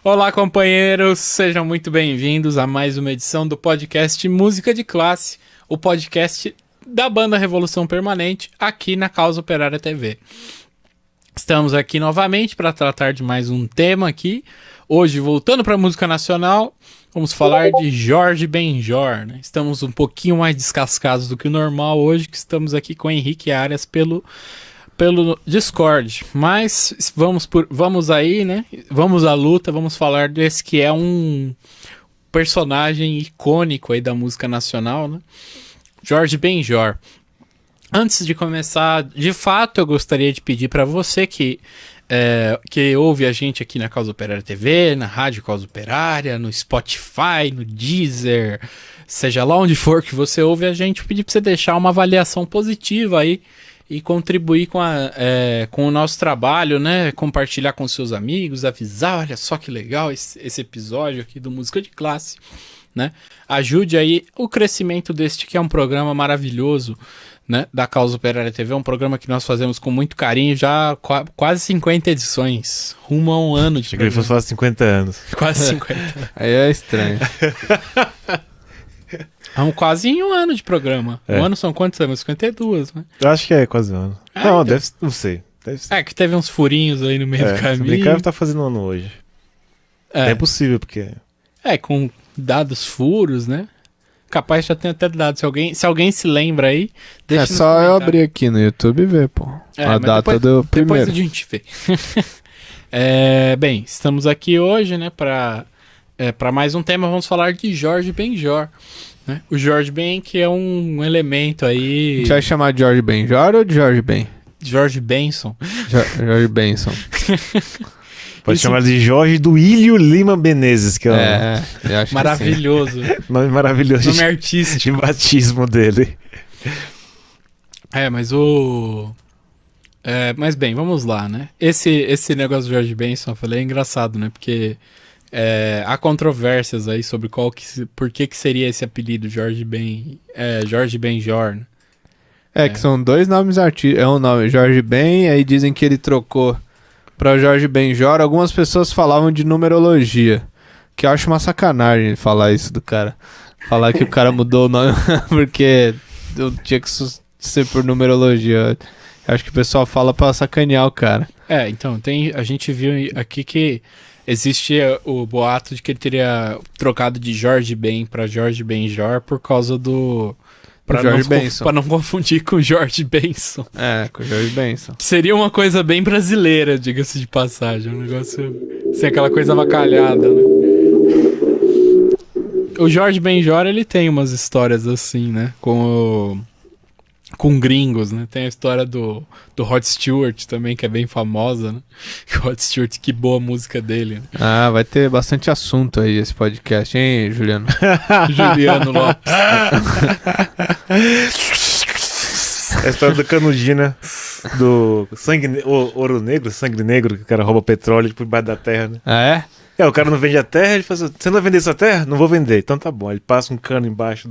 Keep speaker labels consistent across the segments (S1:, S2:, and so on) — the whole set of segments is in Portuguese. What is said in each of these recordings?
S1: Olá, companheiros, sejam muito bem-vindos a mais uma edição do podcast Música de Classe, o podcast da banda Revolução Permanente, aqui na Causa Operária TV. Estamos aqui novamente para tratar de mais um tema aqui. Hoje, voltando para a música nacional, vamos falar de Jorge Benjor, né? Estamos um pouquinho mais descascados do que o normal hoje, que estamos aqui com o Henrique Arias pelo Discord, mas vamos aí, né? Vamos à luta, vamos falar desse que é um personagem icônico aí da música nacional, né? Jorge Benjor. Antes de começar, de fato, eu gostaria de pedir para você que ouve a gente aqui na Causa Operária TV, na Rádio Causa Operária, no Spotify, no Deezer, seja lá onde for que você ouve a gente, pedir para você deixar uma avaliação positiva aí e contribuir com o nosso trabalho, né? Compartilhar com seus amigos, avisar, olha só que legal esse episódio aqui do Música de Classe, né? Ajude aí o crescimento deste que é um programa maravilhoso, né? Da Causa Operária TV, é um programa que nós fazemos com muito carinho, já quase 50 edições, rumo a um ano de
S2: Achei que ele fosse falar 50 anos.
S1: Quase 50.
S3: Aí é estranho.
S1: É quase em um ano de programa. Um ano são quantos anos? 52, né?
S2: Eu acho que é quase um ano. Não, então. Não sei. Deve ser.
S1: É, que teve uns furinhos aí no meio do caminho.
S2: Se brincar, tá fazendo um ano hoje. É possível, porque...
S1: com dados furos, né? Capaz já tem até dado. Se alguém se lembra aí, deixa
S3: É só eu abrir aqui no YouTube e ver, pô. A data do primeiro.
S1: Depois a gente vê. Bem, estamos aqui hoje, né, para mais um tema. Vamos falar de Jorge Benjor, né? O Jorge Ben, que é um elemento aí...
S3: A gente vai chamar de Jorge Benjor ou de Jorge Ben?
S1: Jorge Benson.
S3: Jorge Benson.
S2: Pode chamar de Jorge Duílio Lima Menezes, que é
S3: eu acho
S1: maravilhoso.
S2: Nome maravilhoso.
S1: Nome artístico.
S2: De batismo dele.
S1: Mas bem, vamos lá, né? Esse negócio do Jorge Benson, eu falei, é engraçado, né? Porque há controvérsias aí sobre por que seria esse apelido Jorge Benjor, né?
S3: Que são dois nomes artísticos. É um nome, Jorge Ben, aí dizem que ele trocou pra Jorge Benjor. Algumas pessoas falavam de numerologia, que eu acho uma sacanagem falar isso do cara. Falar que o cara mudou o nome porque eu tinha que ser por numerologia. Eu acho que o pessoal fala pra sacanear o cara.
S1: Então, a gente viu aqui que existe o boato de que ele teria trocado de Jorge Ben pra Jorge Benjor por causa do... Pra não confundir com o Jorge Benson.
S3: Com o Jorge Benson.
S1: Seria uma coisa bem brasileira, diga-se de passagem. Um negócio sem aquela coisa avacalhada, né? O Jorge Benjor, ele tem umas histórias assim, né? Com gringos, né? Tem a história do Rod Stewart também, que é bem famosa, né? O Rod Stewart, que boa música dele. Né?
S3: Vai ter bastante assunto aí esse podcast, hein, Juliano?
S2: Juliano Lopes. A história do Canudina, do ouro negro, sangue negro, que o cara rouba petróleo por baixo da terra, né? O cara não vende a terra, ele fala assim, você não vai vender sua terra? Não vou vender. Então tá bom, ele passa um cano embaixo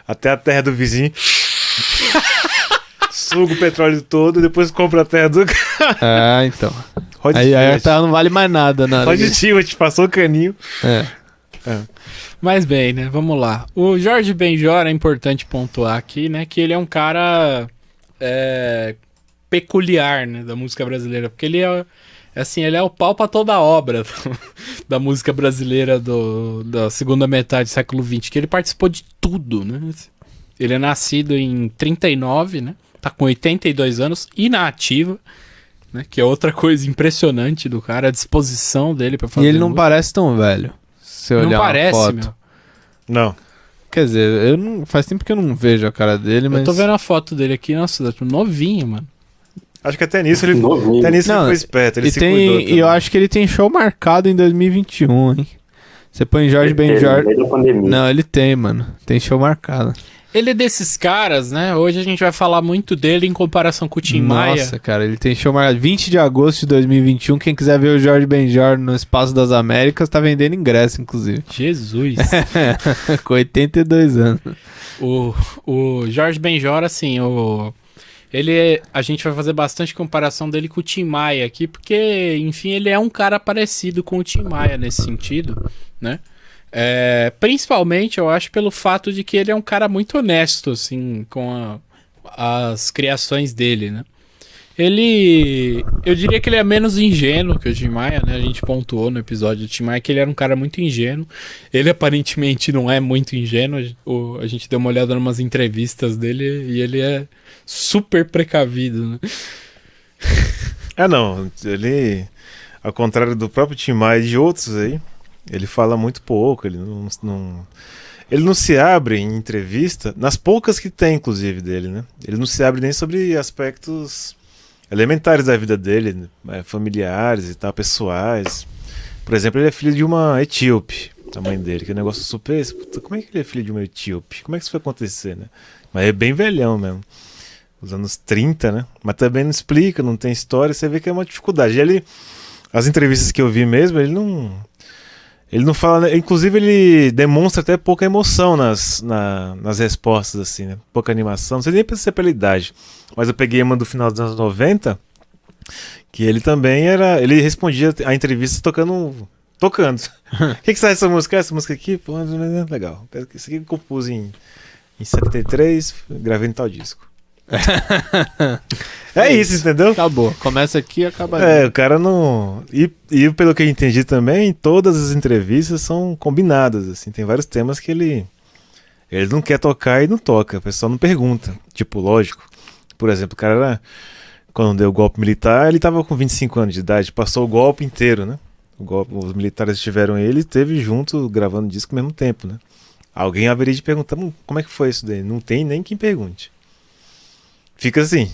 S2: até a terra do vizinho, suga o petróleo todo e depois compra a terra do cara.
S3: Então. Aí a terra não vale mais nada, né?
S2: Rod Stewart passou o caninho.
S1: Mas bem, né? Vamos lá. O Jorge Benjor, é importante pontuar aqui, né? Que ele é um cara peculiar, né? Da música brasileira. Porque ele ele é o pau pra toda a obra da música brasileira da segunda metade do século XX. Que ele participou de tudo, né? Ele é nascido em 39, né? Tá com 82 anos e na ativa, né? Que é outra coisa impressionante do cara, a disposição dele pra fazer.
S3: E ele não parece tão velho. Se olhar
S1: não parece,
S3: uma foto.
S1: meu.
S3: Não. Quer dizer, faz tempo que eu não vejo a cara dele, mas...
S1: Eu tô vendo a foto dele aqui, nossa, novinho, mano.
S2: Acho que até nisso ele foi esperto, ele se cuidou também.
S3: E eu acho que ele tem show marcado em 2021, hein? Você põe Jorge Benjor... Não, ele tem, mano. Tem show marcado.
S1: Ele é desses caras, né? Hoje a gente vai falar muito dele em comparação com o Tim Maia.
S3: Nossa, cara, ele tem show marcado 20 de agosto de 2021. Quem quiser ver o Jorge Benjor no Espaço das Américas, tá vendendo ingresso, inclusive.
S1: Jesus!
S3: Com 82 anos.
S1: O Jorge Benjor, assim, a gente vai fazer bastante comparação dele com o Tim Maia aqui, porque, enfim, ele é um cara parecido com o Tim Maia nesse sentido, né? Principalmente, eu acho, pelo fato de que ele é um cara muito honesto, assim, com as criações dele, né? Eu diria que ele é menos ingênuo que o Tim Maia, né? A gente pontuou no episódio do Tim Maia que ele era um cara muito ingênuo. Ele aparentemente não é muito ingênuo. A gente deu uma olhada em umas entrevistas dele e ele é super precavido, né?
S2: Não, ele, ao contrário do próprio Tim Maia e de outros aí, ele fala muito pouco, ele não se abre em entrevista, nas poucas que tem, inclusive, dele, né? Ele não se abre nem sobre aspectos elementares da vida dele, familiares e tal, pessoais. Por exemplo, ele é filho de uma etíope, a mãe dele, que é um negócio super... Como é que ele é filho de uma etíope? Como é que isso foi acontecer, né? Mas é bem velhão mesmo. Os anos 30, né? Mas também não explica, não tem história, você vê que é uma dificuldade. As entrevistas que eu vi mesmo, ele não fala, inclusive ele demonstra até pouca emoção nas respostas, assim, né? Pouca animação, não sei nem se é pela idade. Mas eu peguei uma do final dos anos 90, que ele também ele respondia a entrevista tocando. O que sai dessa música? Essa música aqui? Pô, legal. Isso aqui eu compus em 73, gravei no tal disco. Isso, entendeu?
S3: Acabou. Começa aqui e acaba ali.
S2: O cara não... E pelo que eu entendi também, todas as entrevistas são combinadas, assim. Tem vários temas que ele não quer tocar e não toca. O pessoal não pergunta. Tipo, lógico. Por exemplo, o cara, quando deu o golpe militar, ele tava com 25 anos de idade. Passou o golpe inteiro, né? Os militares tiveram ele e esteve junto, gravando disco ao mesmo tempo, né? Alguém haveria de perguntar, como é que foi isso daí? Não tem nem quem pergunte. Fica assim,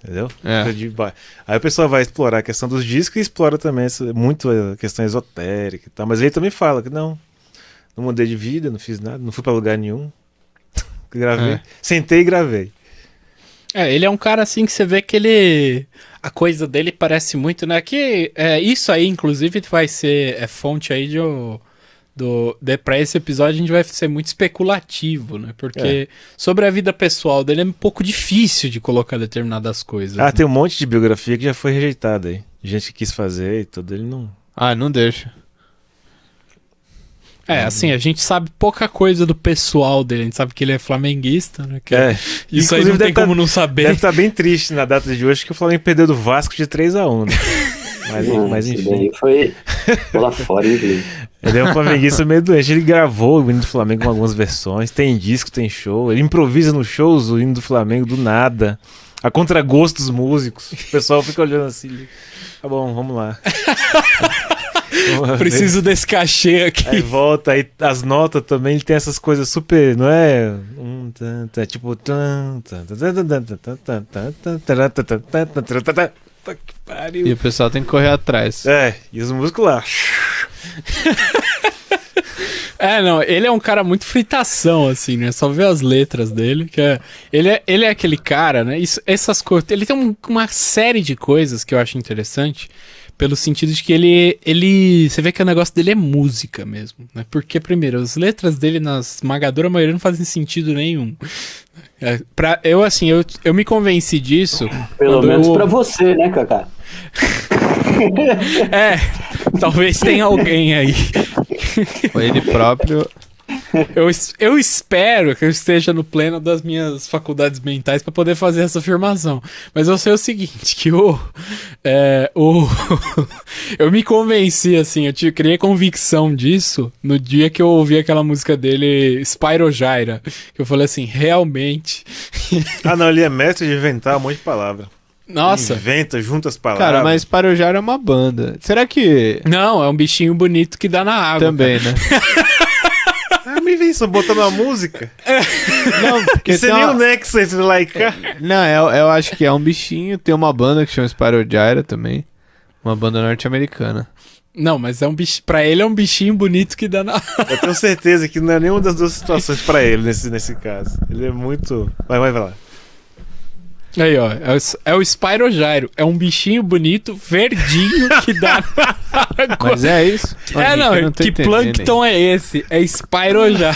S2: entendeu? Aí o pessoal vai explorar a questão dos discos e explora também muito a questão esotérica e tal. Mas ele também fala que não mudei de vida, não fiz nada, não fui pra lugar nenhum. Gravei, sentei e gravei.
S1: Ele é um cara assim que você vê que a coisa dele parece muito, né? Que isso aí, inclusive, vai ser fonte aí pra esse episódio a gente vai ser muito especulativo, né? Porque sobre a vida pessoal dele é um pouco difícil de colocar determinadas coisas. Né?
S2: Tem um monte de biografia que já foi rejeitada aí. Gente que quis fazer e tudo, ele não...
S3: não deixa.
S1: Assim, a gente sabe pouca coisa do pessoal dele. A gente sabe que ele é flamenguista, né? Isso aí não tem como não saber.
S2: Deve estar bem triste na data de hoje que o Flamengo perdeu do Vasco de 3-1, né? Mas enfim.
S4: Daí foi lá fora, inclusive.
S2: Ele é um flamenguista meio doente. Ele gravou o hino do Flamengo com algumas versões. Tem disco, tem show. Ele improvisa nos shows o hino do Flamengo do nada. A contragosto dos músicos. O pessoal fica olhando assim. Tá bom, vamos lá.
S1: Preciso desse cachê aqui.
S2: Aí volta, aí as notas também, ele tem essas coisas super, não é? Tipo... Que pariu.
S3: E o pessoal tem que correr atrás.
S2: E os músicos lá.
S1: Não, ele é um cara muito fritação, assim, né? Só ver as letras dele, ele é aquele cara, né? Essas coisas. Ele tem uma série de coisas que eu acho interessante, pelo sentido de que ele você vê que o negócio dele é música mesmo, né? Porque, primeiro, as letras dele, na esmagadora maioria, não fazem sentido nenhum. Eu me convenci disso.
S4: Pelo menos pra você, né, Kaká?
S1: Talvez tenha alguém aí.
S3: Ele próprio.
S1: Eu espero que eu esteja no pleno das minhas faculdades mentais para poder fazer essa afirmação. Mas eu sei o seguinte, que eu me convenci, assim, eu criei convicção disso no dia que eu ouvi aquela música dele, Spyro Gyra. Que eu falei assim, realmente...
S2: não, ele é mestre de inventar um monte de palavra.
S1: Nossa.
S2: Inventa, junta as palavras.
S3: Cara, mas Spyro Gyra é uma banda. Será que...
S1: Não, é um bichinho bonito que dá na água.
S3: Também, cara. Né?
S2: Uma invenção, botando a música.
S3: Não, porque
S2: isso é nem o Nexus entre lá e cá.
S3: Não, eu acho que é um bichinho. Tem uma banda que chama Spyro Gyra também. Uma banda norte-americana.
S1: Não, mas pra ele é um bichinho bonito que dá na...
S2: Eu tenho certeza que não é nenhuma das duas situações pra ele nesse caso. Ele é muito... Vai lá.
S1: Aí, ó, é o Spyrogyro. É um bichinho bonito, verdinho, que dá na água.
S3: Mas é isso?
S1: Não, que plâncton é esse? É Spyrogyro.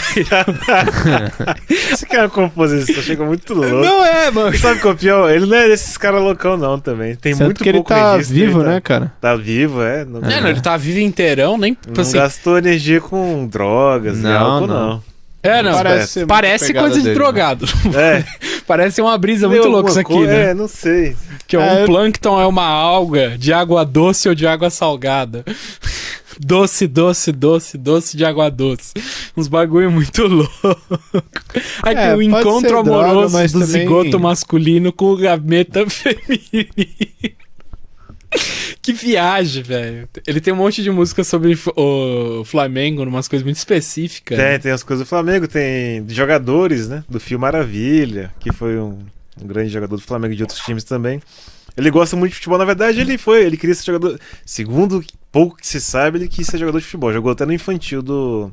S2: Esse cara é composição, chega muito louco.
S3: Não é, mano.
S2: Sabe qual é o pior? Ele não é desses caras loucão, não, também. Tem
S3: Tanto
S2: muito
S3: que
S2: pouco
S3: ele tá
S2: registro,
S3: vivo,
S2: ele
S3: né, cara?
S2: Tá vivo, é. Não,
S1: Ele tá vivo inteirão, nem...
S2: não gastou energia com drogas e álcool, não.
S1: Não. Parece coisa de
S3: dele,
S1: drogado.
S2: É.
S1: Parece uma brisa muito louca isso aqui, né?
S2: Não sei.
S1: Que um plâncton é uma alga de água doce ou de água salgada. Doce de água doce. Uns bagulho muito louco. Aqui o encontro amoroso do também... zigoto masculino com o gameta feminino. Que viagem, velho. Ele tem um monte de música sobre o Flamengo, umas coisas muito específicas.
S2: Tem as coisas do Flamengo, tem de jogadores, né? Do Fio Maravilha, que foi um grande jogador do Flamengo e de outros times também. Ele gosta muito de futebol, na verdade ele queria ser jogador. Segundo pouco que se sabe, ele quis ser jogador de futebol. Jogou até no infantil do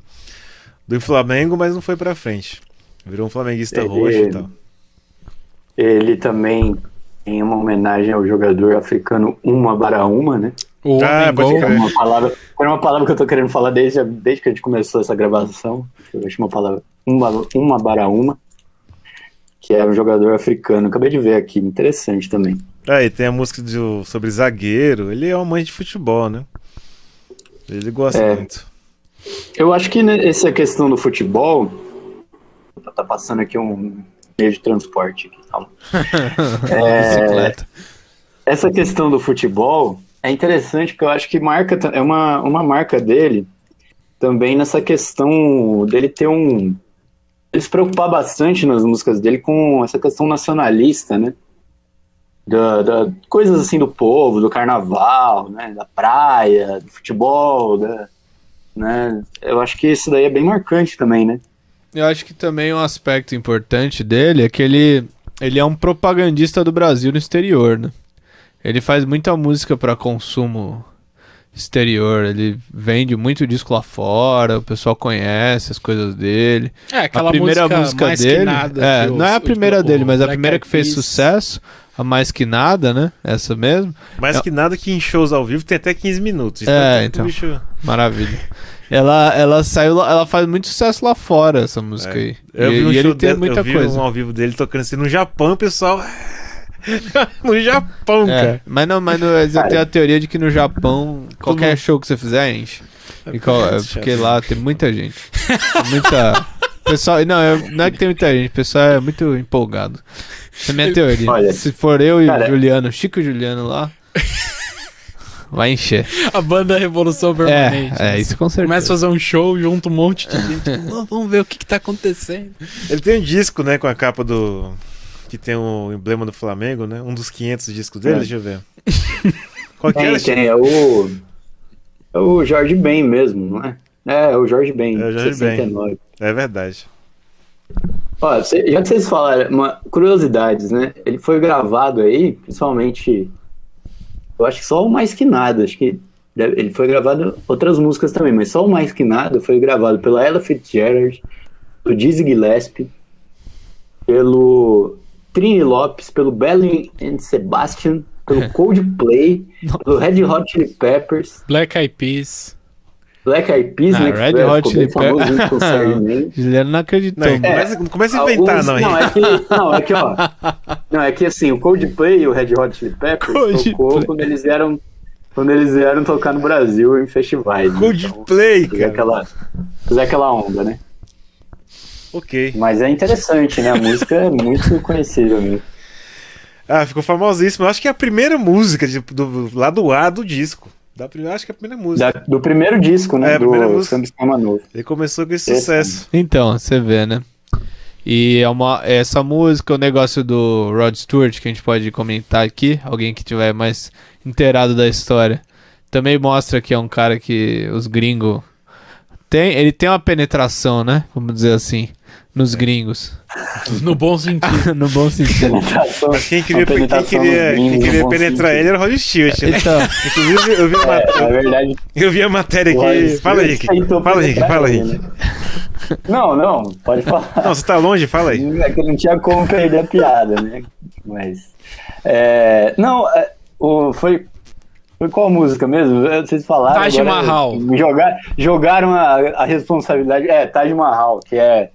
S2: Flamengo, mas não foi pra frente. Virou um flamenguista roxo e tal.
S4: Ele também tem uma homenagem ao jogador africano Uma Baraúma, né? Foi uma palavra que eu tô querendo falar desde que a gente começou essa gravação. Eu acho uma palavra Uma Baraúma, que é um jogador africano. Acabei de ver aqui, interessante também.
S2: E tem a música sobre zagueiro. Ele é um amante de futebol, né? Ele gosta muito.
S4: Eu acho que essa questão do futebol... Tá passando aqui um meio de transporte aqui, calma.
S3: Bicicleta.
S4: Essa questão do futebol é interessante, porque eu acho que é uma marca dele também nessa questão dele ter ele se preocupar bastante nas músicas dele com essa questão nacionalista, né? Da coisas assim do povo, do carnaval, né? Da praia, do futebol, né? Eu acho que isso daí é bem marcante também, né?
S3: Eu acho que também um aspecto importante dele é que ele é um propagandista do Brasil no exterior, né? Ele faz muita música para consumo exterior, ele vende muito disco lá fora, o pessoal conhece as coisas dele.
S1: Aquela
S3: a primeira música
S1: mais
S3: dele,
S1: que nada.
S3: Não é a primeira dele, mas a primeira que fez sucesso, a Mais Que Nada, né? Essa mesmo.
S2: Mais Que Nada, que em shows ao vivo tem até 15 minutos.
S3: Então. Maravilha. Ela saiu, ela faz muito sucesso lá fora, essa música aí.
S2: Eu vi
S3: ele tem muita coisa.
S2: Eu vi um ao vivo dele tocando assim no Japão, pessoal. No Japão, cara.
S3: Mas eu tenho a teoria de que no Japão, qualquer show que você fizer, enche. Porque lá tem muita gente. Pessoal, não é que tem muita gente, o pessoal é muito empolgado. Essa é a minha teoria.
S4: Olha,
S3: se for eu e o Juliano, Chico e Juliano lá, vai encher.
S1: A banda Revolução Permanente.
S3: Isso com certeza.
S1: Começa a fazer um show, junta um monte de gente. Vamos ver o que tá acontecendo.
S2: Ele tem um disco, né, com a capa que tem o emblema do Flamengo, né? Um dos 500 discos dele, deixa eu ver. Qual que
S4: é o Jorge Ben mesmo, não é? É o Jorge Ben, 69.
S2: Ben. É verdade.
S4: Ó, já que vocês falaram, curiosidades, né? Ele foi gravado aí, principalmente, eu acho que só o Mais Que Nada, acho que ele foi gravado outras músicas também, mas só o Mais Que Nada foi gravado pela Ella Fitzgerald, pelo Dizzy Gillespie, pelo Trini Lopes, pelo Belly and Sebastian, pelo Coldplay, pelo Red Hot Chili Peppers,
S1: Black Eyed Peas,
S4: né?
S3: Red Hot Chili Peppers. Juliano não acreditou.
S2: Não começa a inventar,
S4: é que assim, o Coldplay e o Red Hot Chili Peppers tocou quando eles vieram tocar no Brasil em festivais.
S2: Coldplay,
S4: né? Então, fazer aquela onda, né?
S2: Ok.
S4: Mas é interessante, né? A música é muito conhecida mesmo.
S2: Ficou famosíssima. Eu acho que é a primeira música do lado A do disco. Acho que é a primeira música.
S4: Do primeiro disco, né? Do Samba Esquema Novo.
S2: Ele começou com esse sucesso.
S3: Então, você vê, né? E essa música, o negócio do Rod Stewart, que a gente pode comentar aqui, alguém que tiver mais inteirado da história, também mostra que é um cara que os gringos... Ele tem uma penetração, né? Vamos dizer assim, nos gringos.
S1: No bom sentido.
S3: No bom sentido.
S2: Mas quem queria penetrar ele era o Rod Stewart, né?
S3: Então.
S2: Inclusive, eu vi a matéria.
S4: É verdade.
S2: Eu vi a matéria aqui. Fala aí, Rick. Fala aí.
S4: Não, pode falar.
S2: Não, você tá longe? Fala aí.
S4: É que não tinha como perder a piada, né? Mas. Foi qual música mesmo? Vocês falaram.
S1: Taj Mahal.
S4: Jogaram a responsabilidade. Taj Mahal, que é.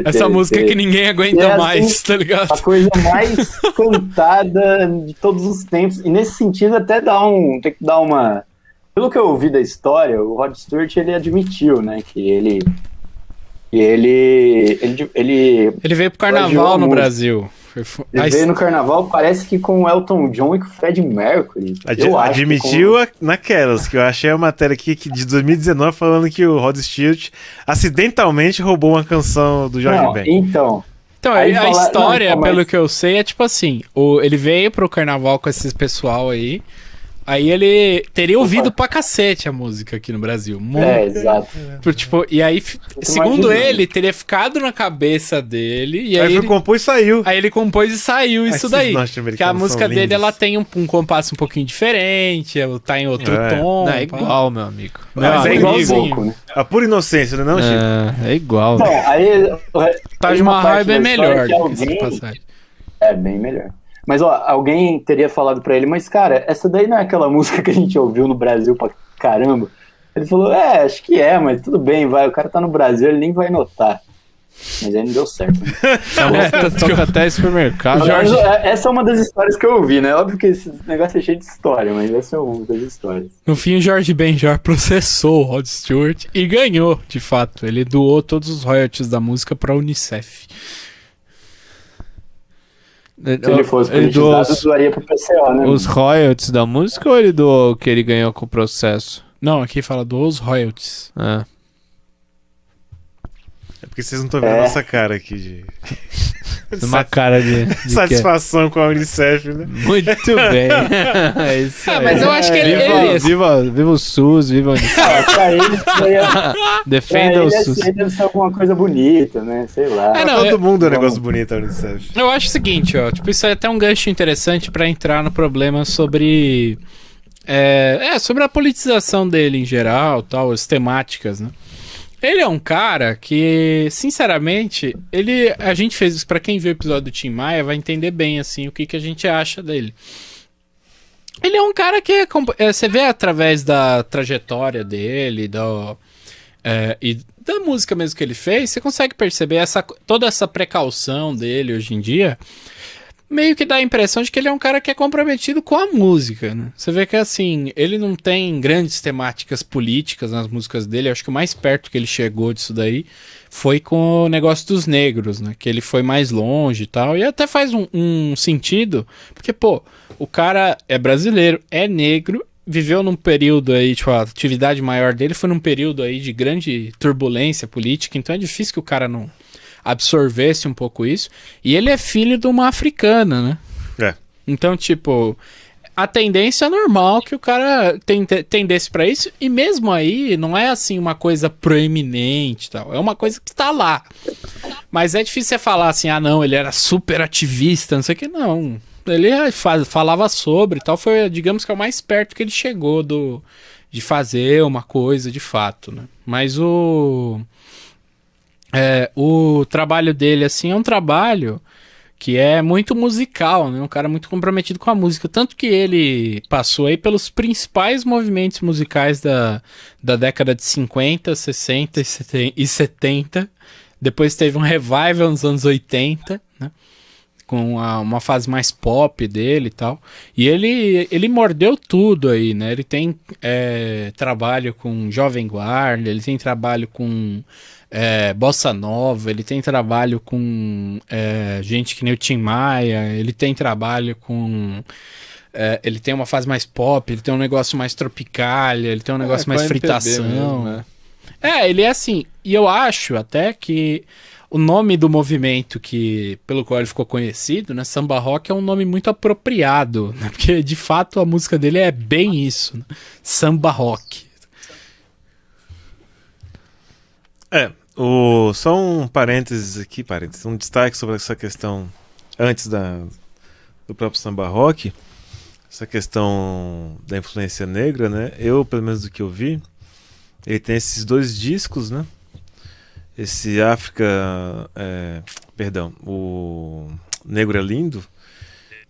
S1: Essa música que ninguém aguenta mais, tá ligado?
S4: A coisa mais cantada de todos os tempos. E nesse sentido, até tem que dar uma. Pelo que eu ouvi da história, o Rod Stewart ele admitiu, né, que ele
S1: veio pro carnaval no Brasil.
S4: Ele veio no carnaval, parece que com o Elton John e com o Fred Mercury.
S2: Admitiu naquelas, que eu achei a matéria aqui de 2019 falando que o Rod Stewart acidentalmente roubou uma canção do Jorge Ben.
S4: Então,
S1: a história, pelo que eu sei, é tipo assim, ele veio pro carnaval com esse pessoal aí ele teria ouvido pra cacete a música aqui no Brasil.
S4: Exato.
S1: E aí, segundo ele, teria ficado na cabeça dele. E aí
S2: ele compôs e saiu.
S1: Aí ele compôs e saiu isso daí. Que a música dele, ela tem um compasso um pouquinho diferente, tá em outro tom.
S3: Não, é igual, meu amigo.
S2: Mas é
S4: igualzinho.
S2: Né? A pura inocência, não é, Chico?
S3: É igual.
S4: Então, aí...
S1: Taj Mahal é bem melhor.
S4: É bem melhor. Mas, alguém teria falado pra ele, mas, cara, essa daí não é aquela música que a gente ouviu no Brasil pra caramba? Ele falou, acho que mas tudo bem, vai, o cara tá no Brasil, ele nem vai notar. Mas aí não deu certo. Né?
S3: Toca até supermercado.
S4: Essa é uma das histórias que eu ouvi, né? Óbvio que esse negócio é cheio de história, mas essa é uma das histórias.
S1: No fim, o Jorge Benjor processou o Rod Stewart e ganhou, de fato. Ele doou todos os royalties da música pra Unicef.
S4: Se ele fosse politizado, doaria pro PCO, né?
S3: Os royalties da música ou ele doou o que ele ganhou com o processo?
S1: Não, aqui fala dos royalties.
S2: É porque vocês não estão vendo a nossa cara aqui de...
S3: Uma cara de
S2: satisfação com a Unicef, né?
S3: Muito bem. É isso aí.
S1: Mas eu acho que
S3: viva o SUS, viva a Unicef.
S4: Pra ele,
S3: defenda o SUS.
S4: Deve ser alguma coisa bonita, né? Sei lá.
S2: Todo mundo é um negócio bonito a Unicef.
S1: Eu acho o seguinte, isso é até um gancho interessante pra entrar no problema sobre... sobre a politização dele em geral, tal, as temáticas, né? Ele é um cara que, sinceramente, a gente fez isso pra quem viu o episódio do Tim Maia, vai entender bem, assim, o que a gente acha dele. Ele é um cara que você vê através da trajetória dele, e da música mesmo que ele fez, você consegue perceber toda essa precaução dele hoje em dia, meio que dá a impressão de que ele é um cara que é comprometido com a música, né? Você vê que, assim, ele não tem grandes temáticas políticas nas músicas dele. Eu acho que o mais perto que ele chegou disso daí foi com o negócio dos negros, né? Que ele foi mais longe e tal. E até faz um sentido, porque, o cara é brasileiro, é negro, viveu num período aí, a atividade maior dele foi num período aí de grande turbulência política, então é difícil que o cara não absorvesse um pouco isso, e ele é filho de uma africana, né? Então, a tendência é normal que o cara tendesse pra isso, e mesmo aí, não é assim uma coisa proeminente, tal, é uma coisa que tá lá. Mas é difícil você falar assim, não, ele era super ativista, não sei o que, não. Ele falava sobre e tal, foi, digamos que é o mais perto que ele chegou de fazer uma coisa de fato, né? Mas o trabalho dele, assim, é um trabalho que é muito musical, né? Um cara muito comprometido com a música. Tanto que ele passou aí pelos principais movimentos musicais da década de 50, 60 e 70. Depois teve um revival nos anos 80, né? Com uma fase mais pop dele e tal. E ele mordeu tudo aí, né? Ele tem trabalho com Jovem Guarda, ele tem trabalho com Bossa Nova, ele tem trabalho com gente que nem o Tim Maia, ele tem trabalho com... ele tem uma fase mais pop, ele tem um negócio mais tropicália, ele tem um negócio mais fritação. Mesmo, né? Ele é assim, e eu acho até que o nome do movimento pelo qual ele ficou conhecido, né, samba rock, é um nome muito apropriado, né, porque de fato a música dele é bem isso, né, samba rock.
S2: Só um parênteses aqui, um destaque sobre essa questão antes do próprio samba rock, essa questão da influência negra, né? Eu, pelo menos do que eu vi, Ele tem esses 2 discos, né? Esse África... perdão, o Negro é Lindo.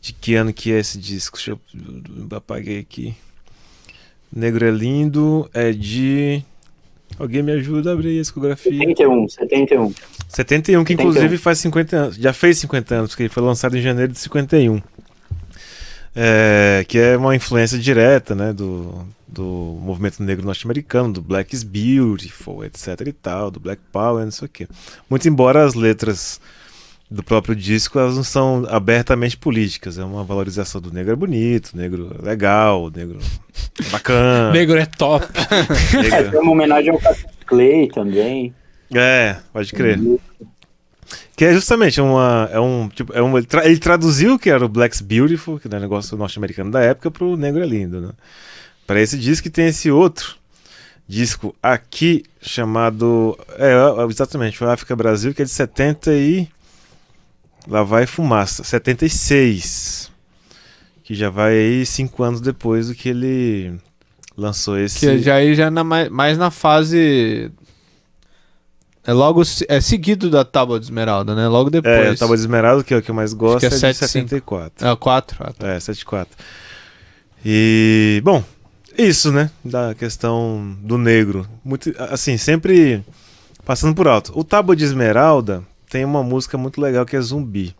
S2: De que ano que é esse disco? Deixa eu apaguei aqui. Negro é Lindo é de... Alguém me ajuda a abrir a discografia.
S4: 71, 71.
S2: 71, que inclusive faz 50 anos. Já fez 50 anos, porque ele foi lançado em janeiro de 51. Que é uma influência direta, né, do movimento negro norte-americano, do Black is Beautiful, etc e tal, do Black Power, não sei o quê. Muito embora as letras do próprio disco, elas não são abertamente políticas, é uma valorização do negro é bonito, negro é legal, negro é bacana.
S1: Negro é top.
S4: Tem uma homenagem ao Cassius Clay também.
S2: Pode crer. Que é justamente ele traduziu que era o Black's Beautiful, que era o negócio norte-americano da época, pro Negro é Lindo, né? Para esse disco tem esse outro disco aqui chamado exatamente, foi África Brasil, que é de 70 e lá vai fumaça, 76, que já vai aí 5 anos depois do que ele lançou esse.
S3: Que já mais na fase... É seguido da Tábua de Esmeralda, né? Logo depois.
S2: A Tábua de Esmeralda, que é o que eu mais gosto,
S3: é
S2: de 74.
S3: 4.
S2: 74. E, bom, isso, né? Da questão do negro. Muito, assim, sempre passando por alto. O Tábua de Esmeralda tem uma música muito legal que é Zumbi.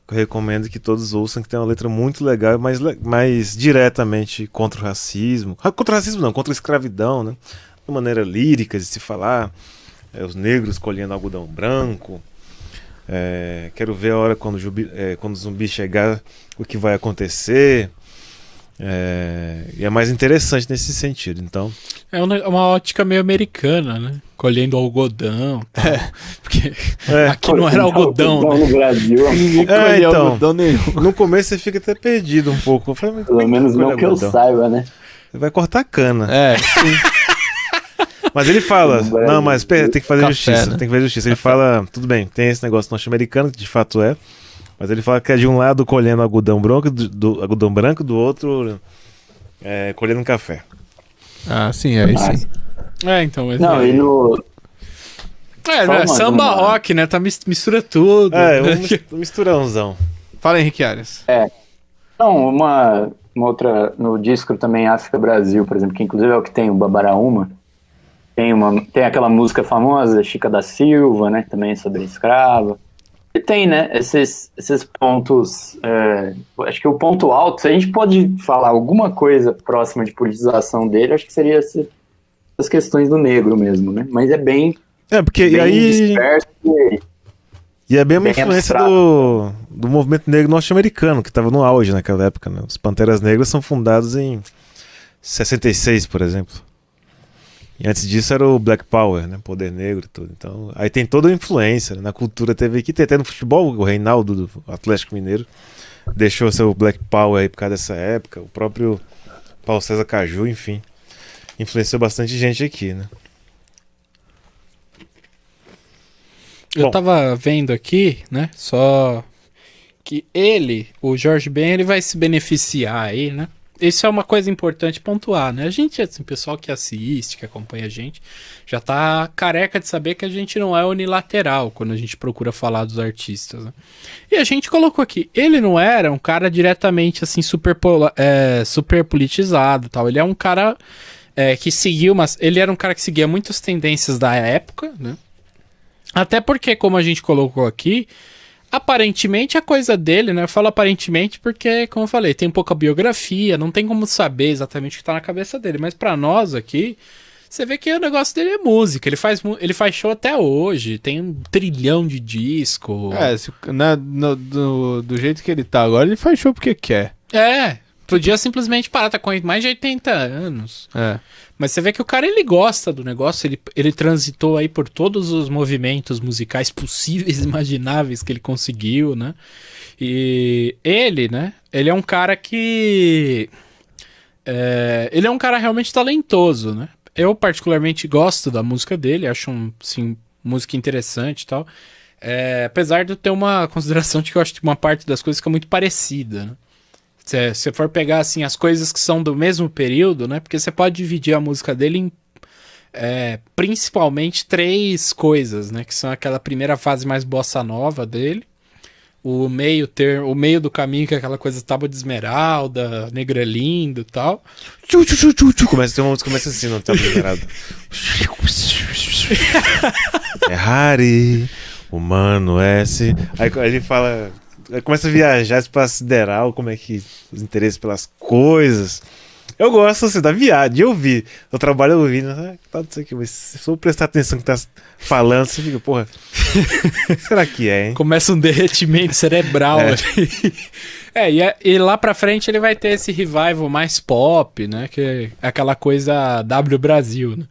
S2: Eu recomendo que todos ouçam, que tem uma letra muito legal, mais diretamente contra o racismo. Contra o racismo não, contra a escravidão, né? De maneira lírica de se falar. Os negros colhendo algodão branco. Quero ver a hora quando o zumbi chegar, o que vai acontecer. E é mais interessante nesse sentido. Então,
S1: é uma ótica meio americana, né? Colhendo algodão. Porque aqui não era algodão, né?
S4: No Brasil.
S3: Ninguém colheu algodão nenhum.
S2: No começo você fica até perdido um pouco. Eu falei,
S4: pelo menos não que eu saiba, né?
S2: Você vai cortar a cana.
S3: Sim.
S2: Mas ele fala, não, mas tem que fazer justiça,
S3: né?
S2: tem que fazer justiça. Ele fala, tudo bem, tem esse negócio norte-americano, que de fato é, mas ele fala que é de um lado colhendo algodão branco, do outro colhendo café.
S3: Sim, aí sim.
S1: Então... Mas
S4: não, e no...
S1: não é samba rock, né? Mistura tudo.
S2: Um misturãozão.
S3: Fala, Henrique Arias.
S4: Não, uma outra, no disco também, África Brasil, por exemplo, que inclusive é o que tem o Babaraúma. Tem aquela música famosa, Chica da Silva, né? Também sobre escrava. E tem, né? Esses pontos. Acho que o ponto alto, se a gente pode falar alguma coisa próxima de politização dele, acho que seria essas questões do negro mesmo, né? Mas é bem.
S2: Porque
S4: bem
S2: e aí.
S4: disperso
S2: E é bem uma influência do movimento negro norte-americano, que estava no auge naquela época, né? Os Panteras Negras são fundados em 66, por exemplo. E antes disso era o Black Power, né? Poder negro e tudo. Então, aí tem toda a influência, né? Na cultura teve aqui, tem até no futebol, o Reinaldo do Atlético Mineiro deixou seu Black Power aí por causa dessa época. O próprio Paulo César Caju, enfim, influenciou bastante gente aqui, né?
S1: Eu tava vendo aqui, né? Só que o Jorge Ben, ele vai se beneficiar aí, né? Isso é uma coisa importante pontuar, né? A gente, assim, o pessoal que assiste, que acompanha a gente, já tá careca de saber que a gente não é unilateral quando a gente procura falar dos artistas, né? E a gente colocou aqui, ele não era um cara diretamente, assim, super politizado e tal. Ele é um cara que seguiu ele era um cara que seguia muitas tendências da época, né? Até porque, como a gente colocou aqui, aparentemente a coisa dele, né? Eu falo aparentemente porque, como eu falei, tem pouca biografia, não tem como saber exatamente o que tá na cabeça dele. Mas pra nós aqui, você vê que o negócio dele é música. Ele faz show até hoje, tem 1 trilhão de disco.
S3: Do jeito que ele tá agora, ele faz show porque quer.
S1: Podia simplesmente parar, tá com mais de 80 anos. Mas você vê que o cara, ele gosta do negócio, ele transitou aí por todos os movimentos musicais possíveis, imagináveis que ele conseguiu, né? E ele, né? Ele é um cara que... ele é um cara realmente talentoso, né? Eu particularmente gosto da música dele, acho música interessante e tal. Apesar de eu ter uma consideração de que eu acho que uma parte das coisas fica muito parecida, né? Se você for pegar assim as coisas que são do mesmo período, né? Porque você pode dividir a música dele principalmente 3 coisas, né? Que são aquela primeira fase mais bossa nova dele, o meio do caminho, que é aquela coisa tábua de esmeralda, Negrelindo e tal.
S2: Começa assim, não tábua de esmeralda. É Harry, humano S. Aí ele fala, começa a viajar espaço sideral, como é que os interesses pelas coisas. Eu gosto assim, da viagem, de ouvir. Eu trabalho ouvindo, tá isso aqui, mas se for prestar atenção no que tá falando, você fica, porra, será que é, hein?
S1: Começa um derretimento cerebral ali. E lá pra frente ele vai ter esse revival mais pop, né? Que é aquela coisa W Brasil, né?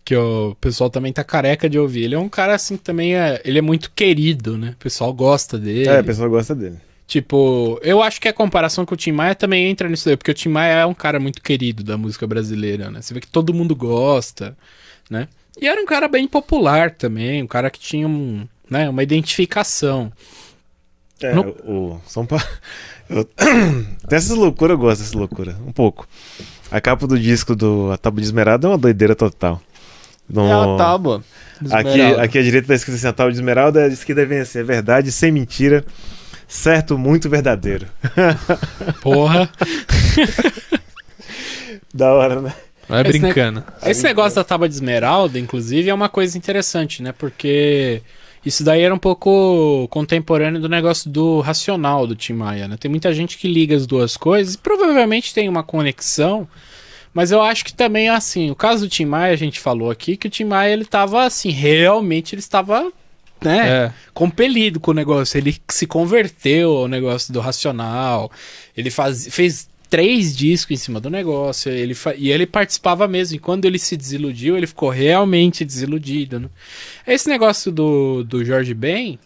S1: Que o pessoal também tá careca de ouvir. Ele é um cara assim que também ele é muito querido, né? O pessoal gosta dele.
S2: O pessoal gosta dele.
S1: Tipo, eu acho que a comparação com o Tim Maia também entra nisso daí, porque o Tim Maia é um cara muito querido da música brasileira, né? Você vê que todo mundo gosta, né? E era um cara bem popular também, um cara que tinha uma identificação.
S2: O São Paulo... Tem essas loucuras, eu gosto dessa loucura, um pouco. A capa do disco do A Tábua de Esmeralda é uma doideira total.
S3: A tábua.
S2: Aqui à direita tá escrito assim: a tábua de esmeralda diz que deve vencer. É verdade, sem mentira. Certo, muito verdadeiro.
S1: Porra.
S2: Da hora, né?
S3: Vai brincando.
S1: Esse negócio da tábua de esmeralda, inclusive, é uma coisa interessante, né? Porque isso daí era um pouco contemporâneo do negócio do Racional do Tim Maia, né? Tem muita gente que liga as duas coisas e provavelmente tem uma conexão. Mas eu acho que também, assim, o caso do Tim Maia, a gente falou aqui que o Tim Maia, ele tava, assim, realmente ele estava, né, compelido com o negócio. Ele se converteu ao negócio do Racional, ele fez 3 discos em cima do negócio, e ele participava mesmo, e quando ele se desiludiu, ele ficou realmente desiludido, né? Esse negócio do Jorge Ben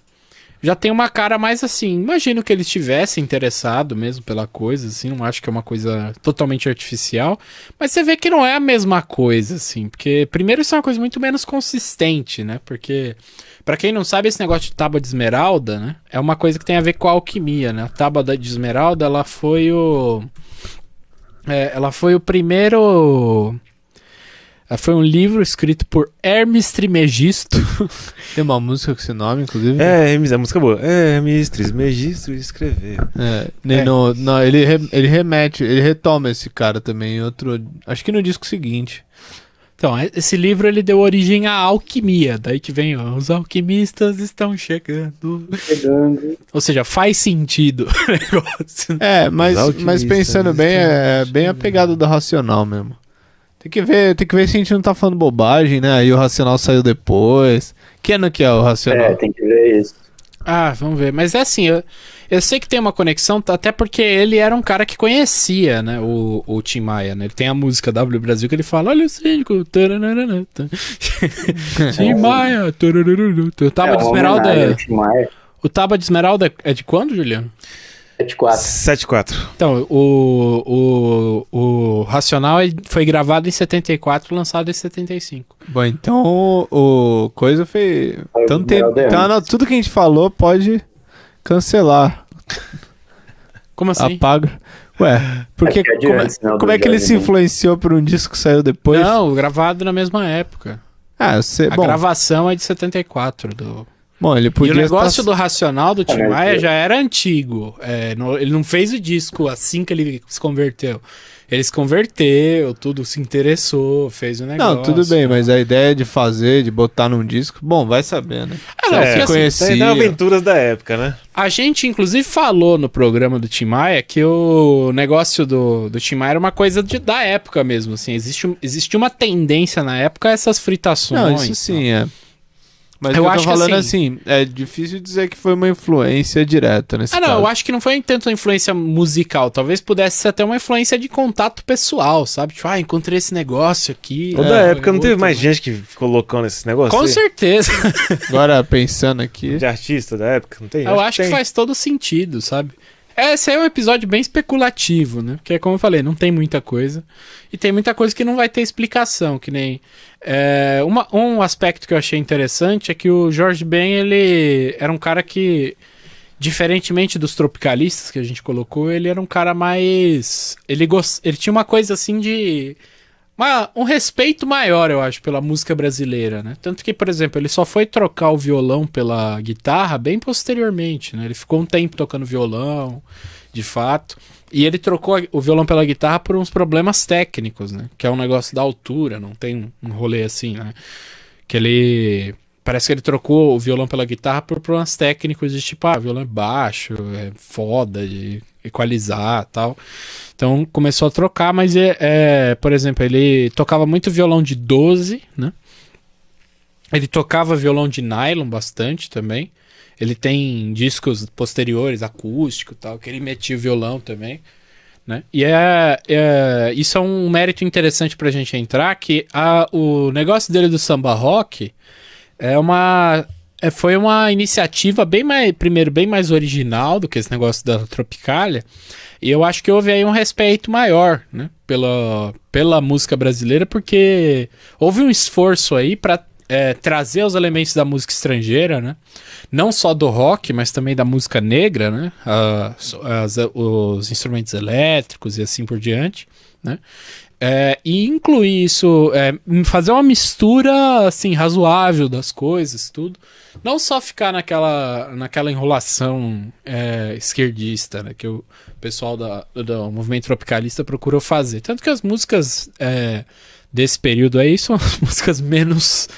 S1: já tem uma cara mais assim, imagino que ele estivesse interessado mesmo pela coisa, assim, não acho que é uma coisa totalmente artificial, mas você vê que não é a mesma coisa, assim, porque primeiro isso é uma coisa muito menos consistente, né, porque, pra quem não sabe, esse negócio de tábua de esmeralda, né, é uma coisa que tem a ver com a alquimia, né, a tábua de esmeralda, ela foi o primeiro... Foi um livro escrito por Hermes Trismegisto.
S3: Tem uma música com esse nome, inclusive.
S2: A música boa. Hermes Trismegisto escreveu.
S3: Ele retoma esse cara também em outro... Acho que no disco seguinte.
S1: Então, esse livro ele deu origem à alquimia. Daí que vem, ó, os alquimistas estão chegando. Ou seja, faz sentido o negócio.
S3: Mas pensando bem, é bem apegado do Racional mesmo. Tem que ver se a gente não tá falando bobagem, né? Aí o Racional saiu depois. Que ano que é o Racional?
S4: Tem que ver isso.
S1: Ah, vamos ver. Mas é assim, eu sei que tem uma conexão, até porque ele era um cara que conhecia, né, o Tim Maia, né? Ele tem a música W Brasil que ele fala, olha o síndico, Tim Maia, o Tábua de Esmeralda. O Tábua de Esmeralda é de quando, Juliano?
S2: 74.
S1: Então, o Racional foi gravado em 74, lançado em 75.
S3: Bom, então o coisa foi... Então, tudo que a gente falou pode cancelar.
S1: Como assim?
S3: Apaga. Ué, porque como é que ele se influenciou por um disco que saiu depois?
S1: Não, gravado na mesma época. A gravação é de 74 do...
S3: Bom, ele podia.
S1: E o negócio do Racional do Tim Maia já era antigo. Ele não fez o disco assim que ele se converteu. Ele se converteu, tudo se interessou, fez o negócio.
S3: Não, tudo bem, mas a ideia de fazer, de botar num disco, bom, vai saber, né?
S1: Não,
S3: conhecia.
S2: Tem aventuras da época, né?
S1: A gente, inclusive, falou no programa do Tim Maia que o negócio do Tim Maia era uma coisa da época mesmo, assim. Existia uma tendência na época a essas fritações.
S3: Não, isso sim, Mas eu tô falando assim, é difícil dizer que foi uma influência direta nesse caso.
S1: Eu acho que não foi tanto uma influência musical, talvez pudesse ser até uma influência de contato pessoal, sabe? Tipo, encontrei esse negócio aqui.
S2: Toda época não teve mais gente que ficou loucão nesse negócio?
S1: Com certeza.
S3: Agora, pensando aqui...
S2: De artista da época, não tem?
S1: Eu acho que faz todo sentido, sabe? Esse aí é um episódio bem especulativo, né? Porque, como eu falei, não tem muita coisa. E tem muita coisa que não vai ter explicação, que nem... um aspecto que eu achei interessante é que o Jorge Ben, ele era um cara que, diferentemente dos tropicalistas que a gente colocou, ele era um cara mais... Ele tinha uma coisa assim de... um respeito maior, eu acho, pela música brasileira, né? Tanto que, por exemplo, ele só foi trocar o violão pela guitarra bem posteriormente, né? Ele ficou um tempo tocando violão, de fato, e ele trocou o violão pela guitarra por uns problemas técnicos, né? Que é um negócio da altura, não tem um rolê assim, né? Que ele... Parece que ele trocou o violão pela guitarra por problemas técnicos de tipo, o violão é baixo, é foda de equalizar e tal. Então começou a trocar, mas por exemplo, ele tocava muito violão de 12, né? Ele tocava violão de nylon bastante também. Ele tem discos posteriores, acústico e tal, que ele metia o violão também, né? E isso é um mérito interessante pra gente entrar, que o negócio dele do samba rock foi uma iniciativa bem mais original do que esse negócio da Tropicália, e eu acho que houve aí um respeito maior, né, pela música brasileira, porque houve um esforço aí para trazer os elementos da música estrangeira, né, não só do rock, mas também da música negra, né, os instrumentos elétricos e assim por diante, né. E incluir isso, fazer uma mistura assim, razoável das coisas, tudo. Não só ficar naquela enrolação esquerdista, né, que o pessoal do movimento tropicalista procurou fazer. Tanto que as músicas desse período aí são as músicas menos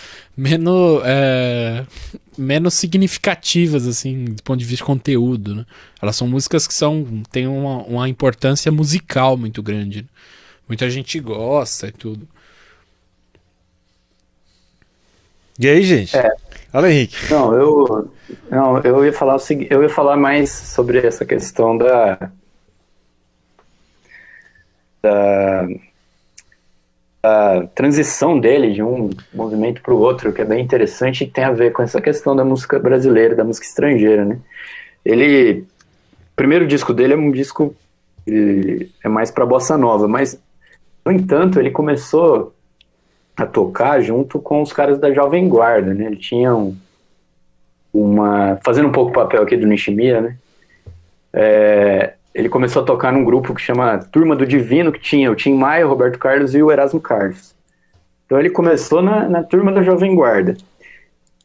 S1: significativas, assim, do ponto de vista de conteúdo, né? Elas são músicas que têm uma importância musical muito grande, né? Muita gente gosta e tudo.
S2: E aí, gente? Fala, Henrique.
S4: Eu ia falar o seguinte, eu ia falar mais sobre essa questão da transição dele de um movimento para o outro, que é bem interessante e tem a ver com essa questão da música brasileira, da música estrangeira, né? O primeiro disco dele é um disco é mais para bossa nova, mas no entanto, ele começou a tocar junto com os caras da Jovem Guarda, né? Ele tinha fazendo um pouco o papel aqui do Nishimira, né? Ele começou a tocar num grupo que chama Turma do Divino, que tinha o Tim Maia, o Roberto Carlos e o Erasmo Carlos. Então ele começou na Turma da Jovem Guarda.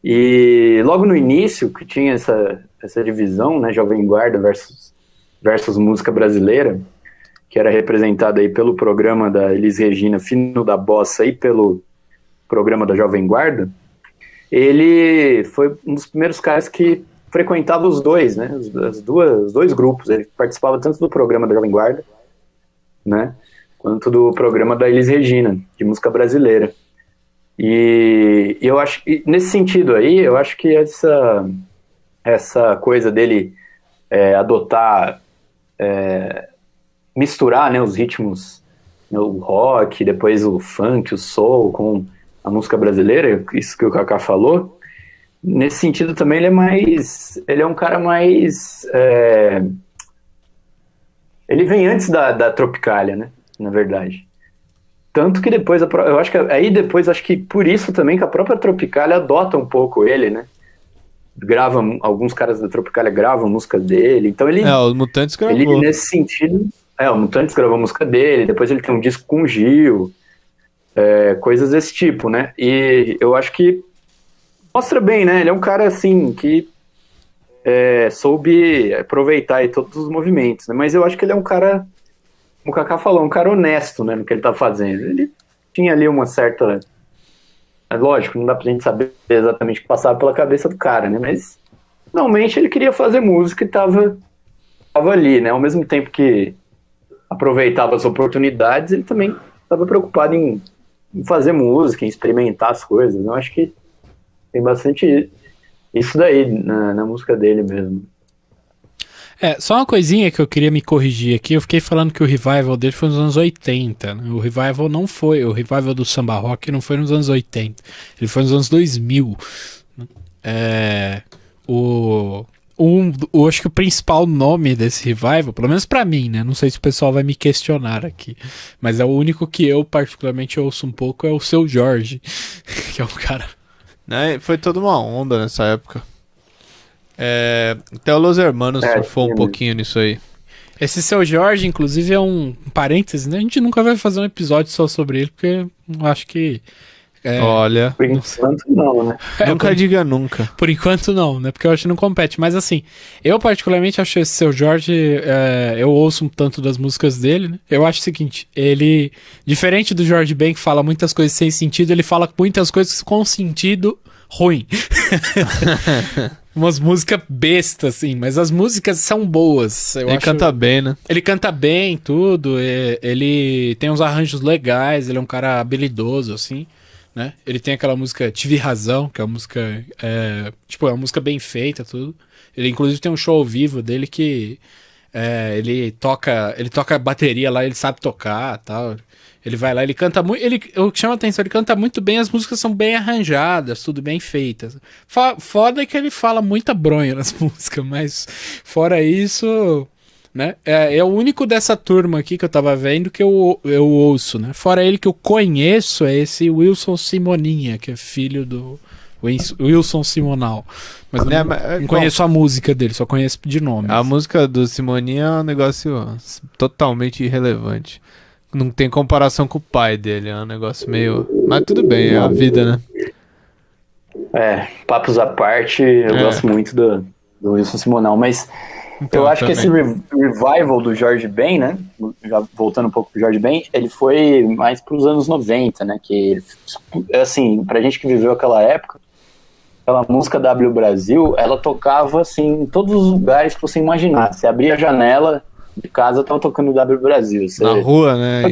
S4: E logo no início, que tinha essa divisão, né? Jovem Guarda versus música brasileira, que era representada aí pelo programa da Elis Regina, Fino da Bossa, e pelo programa da Jovem Guarda, ele foi um dos primeiros caras que frequentava os dois, né, os dois grupos. Ele participava tanto do programa da Jovem Guarda, né, quanto do programa da Elis Regina, de música brasileira. E eu acho que, nesse sentido aí, eu acho que essa coisa dele adotar... misturar, né, os ritmos, o rock, depois o funk, o soul com a música brasileira, isso que o Kaká falou, nesse sentido também ele é um cara mais... ele vem antes da Tropicália, né, na verdade. Tanto que depois, eu acho que aí depois, acho que por isso também que a própria Tropicália adota um pouco ele, né, alguns caras da Tropicália gravam música dele, então ele...
S3: os Mutantes gravou.
S4: Ele, nesse sentido... o Mutantes gravou a música dele, depois ele tem um disco com o Gil, coisas desse tipo, né? E eu acho que mostra bem, né? Ele é um cara, assim, que soube aproveitar aí todos os movimentos, né? Mas eu acho que ele é um cara, como o Kaká falou, um cara honesto, né, no que ele tá fazendo. Ele tinha ali uma certa... Lógico, não dá pra gente saber exatamente o que passava pela cabeça do cara, né? Mas, finalmente, ele queria fazer música e tava ali, né? Ao mesmo tempo que aproveitava as oportunidades, ele também estava preocupado em fazer música, em experimentar as coisas. Eu acho que tem bastante isso daí na música dele mesmo.
S1: Só uma coisinha que eu queria me corrigir aqui. Eu fiquei falando que o revival dele foi nos anos 80, né? O revival do samba rock não foi nos anos 80, ele foi nos anos 2000. Acho que o principal nome desse revival, pelo menos pra mim, né? Não sei se o pessoal vai me questionar aqui, mas é o único que eu particularmente ouço um pouco, é o Seu Jorge, que é um cara...
S3: Foi toda uma onda nessa época. Até o Los Hermanos surfou um pouquinho nisso aí.
S1: Esse Seu Jorge, inclusive, é um parêntese, né? A gente nunca vai fazer um episódio só sobre ele, porque eu acho que...
S3: Olha,
S4: Por enquanto não, né?
S3: nunca diga nunca.
S1: Por enquanto não, né? Porque eu acho que não compete. Mas assim, eu particularmente acho esse Seu Jorge, eu ouço um tanto das músicas dele, né? Eu acho o seguinte, ele, diferente do Jorge Ben, que fala muitas coisas sem sentido, ele fala muitas coisas com sentido ruim. Umas músicas bestas, assim, mas as músicas são boas.
S3: Ele canta bem, né?
S1: Ele canta bem, tudo, ele tem uns arranjos legais, ele é um cara habilidoso, assim, né? Ele tem aquela música Tive Razão, que é uma música, é uma música bem feita, tudo. Ele, inclusive, tem um show ao vivo dele que ele toca bateria lá, ele sabe tocar, tal. Ele vai lá, ele canta muito, o que chama a atenção, ele canta muito bem, as músicas são bem arranjadas, tudo bem feitas. Foda é que ele fala muita bronha nas músicas, mas fora isso, né, é o único dessa turma aqui que eu tava vendo que eu ouço, né, fora ele que eu conheço é esse Wilson Simoninha, que é filho do Wilson Simonal, mas não conheço a música dele, só conheço de nome.
S3: A música do Simoninha é um negócio totalmente irrelevante. Não tem comparação com o pai dele, é um negócio meio... Mas tudo bem, é a vida, né?
S4: Papos à parte, eu gosto muito do Wilson Simonal, mas
S3: Então,
S4: eu acho
S3: também.
S4: que esse revival do Jorge Ben, né, já voltando um pouco pro Jorge Ben, ele foi mais pros anos 90, né, que, assim, pra gente que viveu aquela época, aquela música W Brasil, ela tocava, assim, em todos os lugares que você imaginar. Você abria a janela de casa, tava tocando W Brasil. Você...
S3: Na rua, né?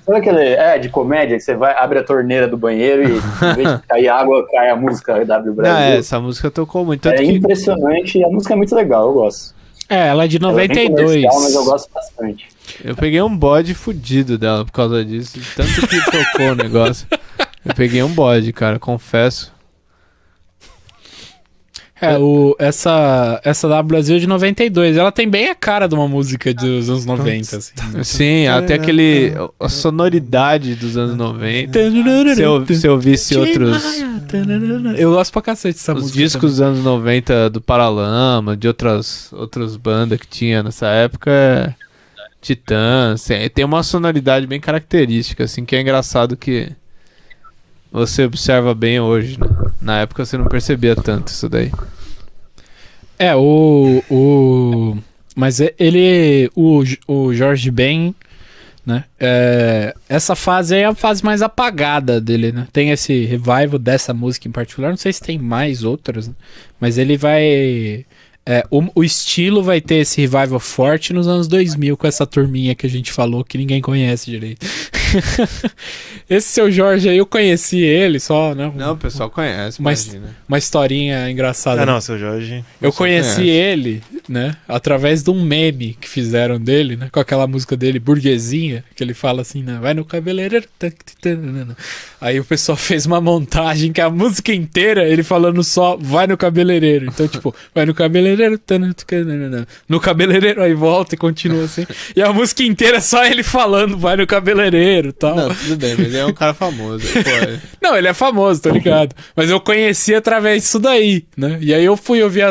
S4: Sabe aquele de comédia que você abre a torneira do banheiro e em vez de cair água, cai a música W Brasil?
S3: Essa música tocou muito. Tanto
S4: É
S3: que...
S4: impressionante e a música é muito legal, eu gosto.
S1: Ela é de 92.
S4: Ela é bem comercial, mas eu gosto bastante.
S3: Eu peguei um bode fudido dela por causa disso. Tanto que tocou o negócio. Eu peguei um bode, cara, confesso.
S1: Essa da Brasil é de 92. Ela tem bem a cara de uma música dos anos 90, assim.
S3: Sim, até a sonoridade dos anos 90. Se eu visse outros...
S1: Eu gosto pra cacete dessa
S3: Os
S1: música.
S3: discos dos anos 90 do Paralama, de outras bandas que tinha nessa época, Titãs, tem uma sonoridade bem característica, assim, que é engraçado que você observa bem hoje, né? Na época você não percebia tanto isso daí.
S1: Mas o Jorge Ben, né? Essa fase aí é a fase mais apagada dele, né? Tem esse revival dessa música em particular, não sei se tem mais outras, né? Mas ele vai... o estilo vai ter esse revival forte nos anos 2000 com essa turminha que a gente falou que ninguém conhece direito. Esse Seu Jorge aí, eu conheci ele só, né?
S3: Não, o pessoal conhece, imagina.
S1: Uma historinha engraçada.
S2: Não, Seu Jorge.
S1: Eu conheci ele, né, através de um meme que fizeram dele, né, com aquela música dele, Burguesinha, que ele fala assim, né, vai no cabeleireiro. Aí o pessoal fez uma montagem que a música inteira ele falando só vai no cabeleireiro. Então, tipo, vai no cabeleireiro, no cabeleireiro, aí volta e continua assim. E a música inteira é só ele falando vai no cabeleireiro e tal.
S3: Não, tudo bem, mas ele é um cara famoso. Pô,
S1: Não, ele é famoso, tô ligado. Mas eu conheci através disso daí, né? E aí eu fui ouvir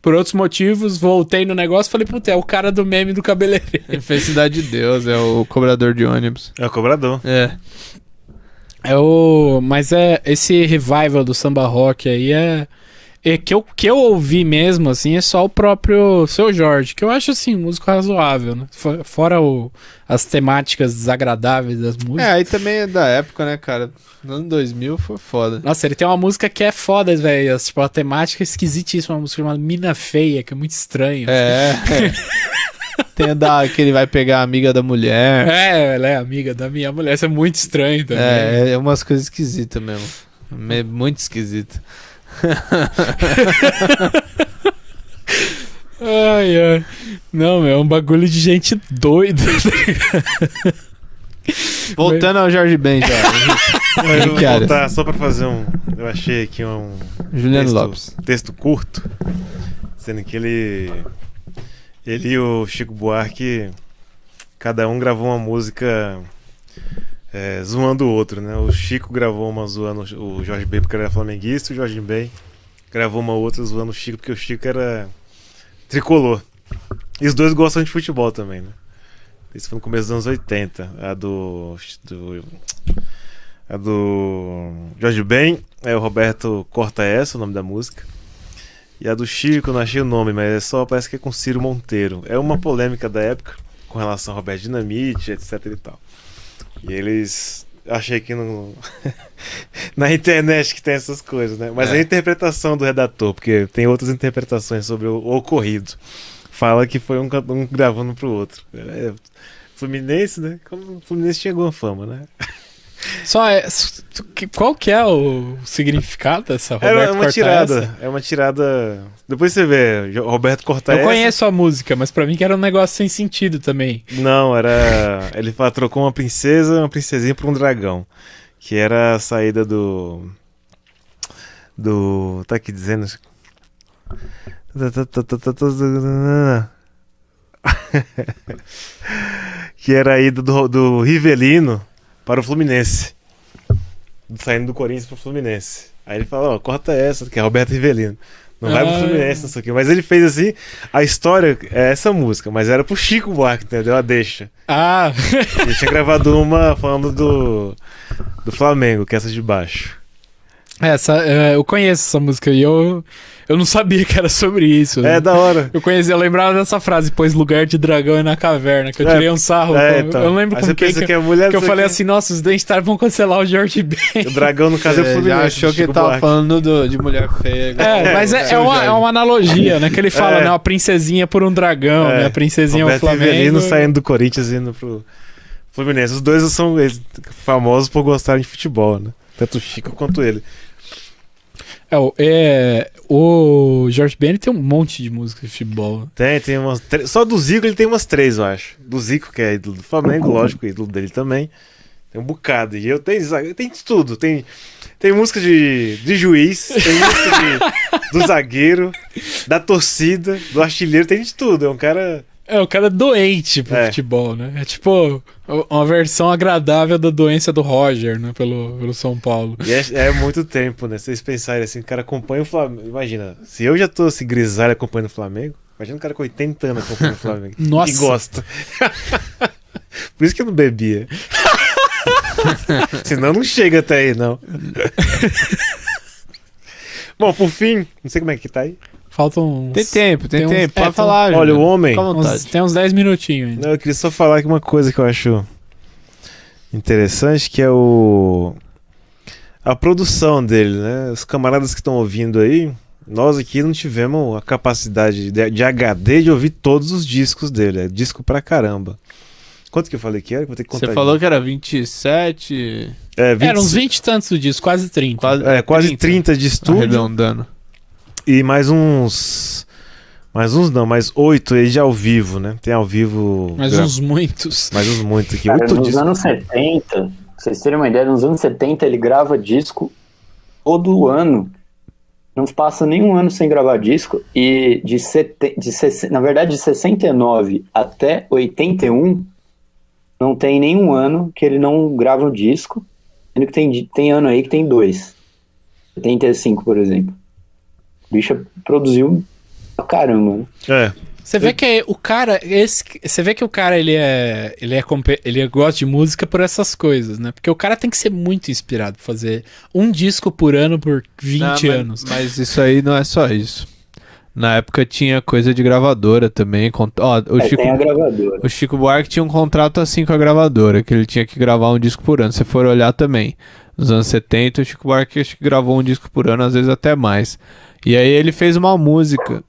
S1: por outros motivos, voltei no negócio e falei, puta, é o cara do meme do cabeleireiro.
S3: ele fez Cidade de Deus, é o cobrador de ônibus.
S2: É o cobrador.
S1: Mas esse revival do samba rock aí que eu ouvi mesmo, assim, é só o próprio Seu Jorge, que eu acho, assim, músico razoável, né? Fora as temáticas desagradáveis das músicas.
S3: Aí também é da época, né, cara? No ano 2000 foi foda.
S1: Nossa, ele tem uma música que é foda, velho. Tipo, a temática é esquisitíssima, uma música chamada Mina Feia, que é muito estranho.
S3: Tem que ele vai pegar a amiga da mulher.
S1: Ela é amiga da minha mulher, isso é muito estranho também.
S3: É umas coisas esquisitas mesmo. Muito esquisito.
S1: Ai. Não, é um bagulho de gente doida.
S3: Voltando ao Jorge Ben já.
S2: Eu vou voltar só pra fazer eu achei aqui um
S3: Juliano Lopes.
S2: Texto curto, sendo que ele e o Chico Buarque, cada um gravou uma música zoando o outro, né? O Chico gravou uma zoando o Jorge Ben porque ele era flamenguista, e o Jorge Ben gravou uma outra zoando o Chico porque o Chico era tricolor. E os dois gostam de futebol também, né? Isso foi no começo dos anos 80. A do Jorge Ben, o Roberto Corta Essa, o nome da música. E a do Chico, eu não achei o nome, mas parece que é com Ciro Monteiro. É uma polêmica da época com relação ao Roberto Dinamite, etc e tal. E eles... Achei que na internet que tem essas coisas, né? Mas a interpretação do redator, porque tem outras interpretações sobre o ocorrido. Fala que foi um gravando pro outro. Fluminense, né? Como o Fluminense tinha alguma fama, né?
S1: Qual que é o significado dessa Roberto
S2: É uma tirada. É uma tirada. Depois você vê, Roberto Corta Essa.
S1: Eu conheço a música, mas pra mim que era um negócio sem sentido também.
S2: Não, era. Ele trocou uma princesinha por um dragão. Que era a saída do. Tá aqui dizendo. Que era a ida do Rivelino para o Fluminense. Saindo do Corinthians para o Fluminense. Aí ele fala, corta essa, que é Roberto Rivelino. Não vai pro Fluminense, não sei o quê. Mas ele fez assim, a história é essa música, mas era pro Chico Buarque, entendeu? A deixa. Ele tinha gravado uma falando do Flamengo, que é essa de baixo.
S1: Eu conheço essa música e eu não sabia que era sobre isso.
S2: É, da hora.
S1: Eu lembrava dessa frase, pois lugar de dragão é na caverna, que eu tirei um sarro.
S2: Então.
S1: Eu lembro com quem
S2: que é mulher
S1: que eu falei assim, nossa, os Denstar vão cancelar o Jorge Ben.
S2: O dragão, no caso, é o Fluminense.
S3: Já achou que ele tava falando de mulher feia.
S1: Mas é uma analogia, né? Que ele fala, né? Uma princesinha por um dragão, né? A princesinha é o Flamengo.
S2: Rivelino saindo do Corinthians e indo pro Fluminense. Os dois são famosos por gostarem de futebol, né? Tanto o Chico quanto ele.
S1: O Jorge Ben tem um monte de música de futebol.
S2: Tem umas só do Zico ele tem umas 3, eu acho. Do Zico, que é ídolo do Flamengo, lógico, ídolo dele também. Tem um bocado. E eu tenho de tudo. Tem música de juiz, tem música do zagueiro, da torcida, do artilheiro, tem de tudo. É um cara...
S1: o cara doente pro futebol, né? É tipo uma versão agradável da doença do Roger, né? Pelo São Paulo.
S2: E é muito tempo, né? Vocês pensarem assim, o cara acompanha o Flamengo. Imagina, se eu já tô assim, grisalho acompanhando o Flamengo, imagina um cara com 80 anos acompanhando o Flamengo.
S1: Nossa!
S2: E gosta. Por isso que eu não bebia. Senão não chega até aí, não. Bom, por fim, não sei como é que tá aí.
S1: Faltam uns...
S3: Tem tempo. Pode falar,
S2: olha, o homem...
S1: Tem uns 10 minutinhos ainda.
S2: Não, eu queria só falar que uma coisa que eu acho interessante, que é a produção dele, né? Os camaradas que estão ouvindo aí, nós aqui não tivemos a capacidade de HD de ouvir todos os discos dele. É disco pra caramba. Quanto que eu falei que era? Vou ter que contar.
S3: Você falou que era 27...
S1: Eram uns 20 e tantos discos, quase 30.
S2: Quase 30 de estúdio.
S3: Arredondando.
S2: E mais 8 aí de ao vivo, né? Tem ao vivo...
S1: Mais uns muitos
S2: aqui.
S4: Cara, nos anos 70, pra vocês terem uma ideia, nos anos 70 ele grava disco todo ano. Não passa nenhum ano sem gravar disco. E na verdade, de 69 até 81, não tem nenhum ano que ele não grava um disco. Sendo que tem ano aí que tem 2. 75, por exemplo. O bicho produziu pra caramba, né?
S1: Você vê que o cara, ele gosta de música por essas coisas, né? Porque o cara tem que ser muito inspirado pra fazer um disco por ano por 20 anos.
S3: Mas isso aí não é só isso. Na época tinha coisa de gravadora também.
S4: Tem a gravadora.
S3: O Chico Buarque tinha um contrato assim com a gravadora, que ele tinha que gravar um disco por ano. Se você for olhar também, nos anos 70, o Chico Buarque acho que gravou um disco por ano, às vezes até mais. E aí ele fez uma música,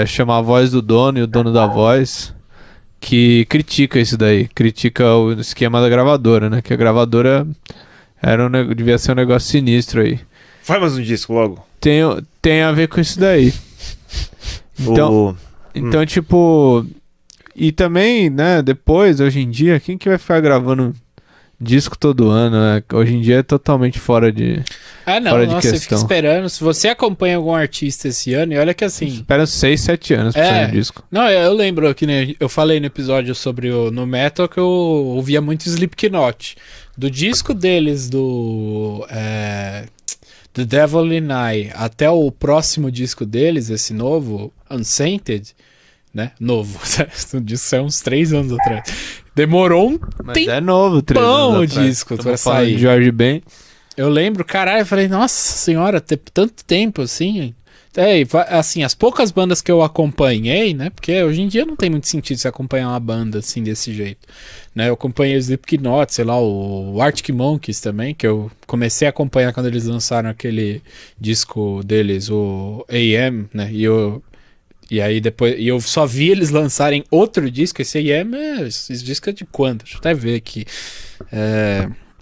S3: chama A Voz do Dono e o Dono da Voz, que critica isso daí, critica o esquema da gravadora, né? Que a gravadora devia ser um negócio sinistro aí.
S2: Faz mais um disco logo.
S3: Tem a ver com isso daí. Então, tipo... E também, né, depois, hoje em dia, quem que vai ficar gravando disco todo ano, né? Hoje em dia é totalmente fora de
S1: você fica esperando. Se você acompanha algum artista esse ano, e olha que assim...
S3: Espera 6, 7 anos pra sair um disco.
S1: Não, eu lembro que né, eu falei no episódio sobre no metal que eu ouvia muito Slipknot. Do disco deles, do The Devil in I, até o próximo disco deles, esse novo, Unsainted, né? Novo. O disco saiu uns 3 anos atrás. Demorou um
S3: Mas é novo, 3 anos
S1: o
S3: atrás.
S1: disco pra
S3: Estamos falando
S1: sair.
S3: de Jorge Ben.
S1: Eu lembro, caralho, eu falei, nossa senhora, ter tanto tempo assim. Assim, as poucas bandas que eu acompanhei, né? Porque hoje em dia não tem muito sentido você acompanhar uma banda assim desse jeito, né? Eu acompanhei o Slipknot, sei lá, o Arctic Monkeys também, que eu comecei a acompanhar quando eles lançaram aquele disco deles, o AM, né? E aí depois eu só vi eles lançarem outro disco. Esse AM esse disco é de quando? Deixa eu até ver aqui.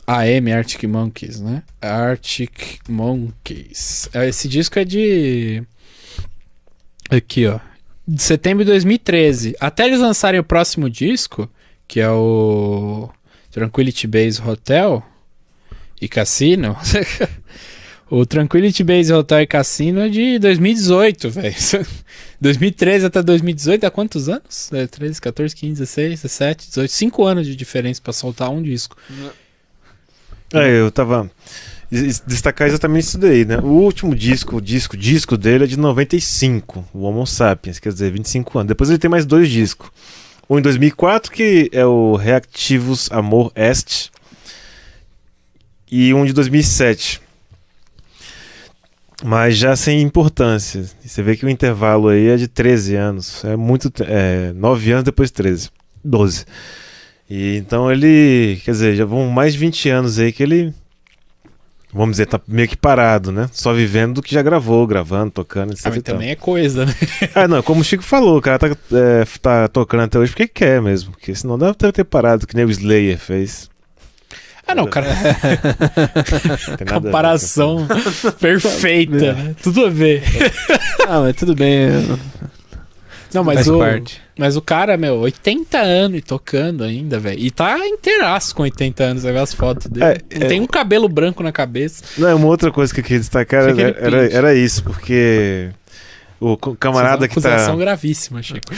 S1: AM, Arctic Monkeys, né? Arctic Monkeys. Esse disco é de... Aqui, ó. De setembro de 2013. Até eles lançarem o próximo disco, que é o Tranquility Base Hotel e Cassino. O Tranquility Base Hotel e Cassino é de 2018, velho. 2013 até 2018, há quantos anos? 13, 14, 15, 16, 17, 18. 5 anos de diferença pra soltar um disco.
S2: Eu tava... Destacar exatamente isso daí, né? O último disco dele é de 95, o Homo Sapiens, quer dizer, 25 anos. Depois ele tem mais 2 discos. Um em 2004, que é o Reactivus Amor Est, e um de 2007. Mas já sem importância. Você vê que o intervalo aí é de 13 anos. É muito... 9 anos depois de 13. 12. E então ele... Quer dizer, já vão mais de 20 anos aí que ele... Vamos dizer, tá meio que parado, né? Só vivendo do que já gravou, gravando, tocando, etc.
S1: Mas também é coisa, né?
S2: Não, como o Chico falou, o cara tá tocando até hoje porque quer mesmo. Porque senão deve ter parado, que nem o Slayer fez.
S1: Não, cara. Comparação perfeita, né? Tudo a ver.
S3: Mas tudo bem.
S1: Não, mas o cara, 80 anos e tocando ainda, velho. E tá inteiraço com 80 anos, você vê as fotos dele. Não tem um cabelo branco na cabeça.
S2: Não, uma outra coisa que eu queria destacar era isso, porque o camarada que tá...
S1: acusação gravíssima, Chico.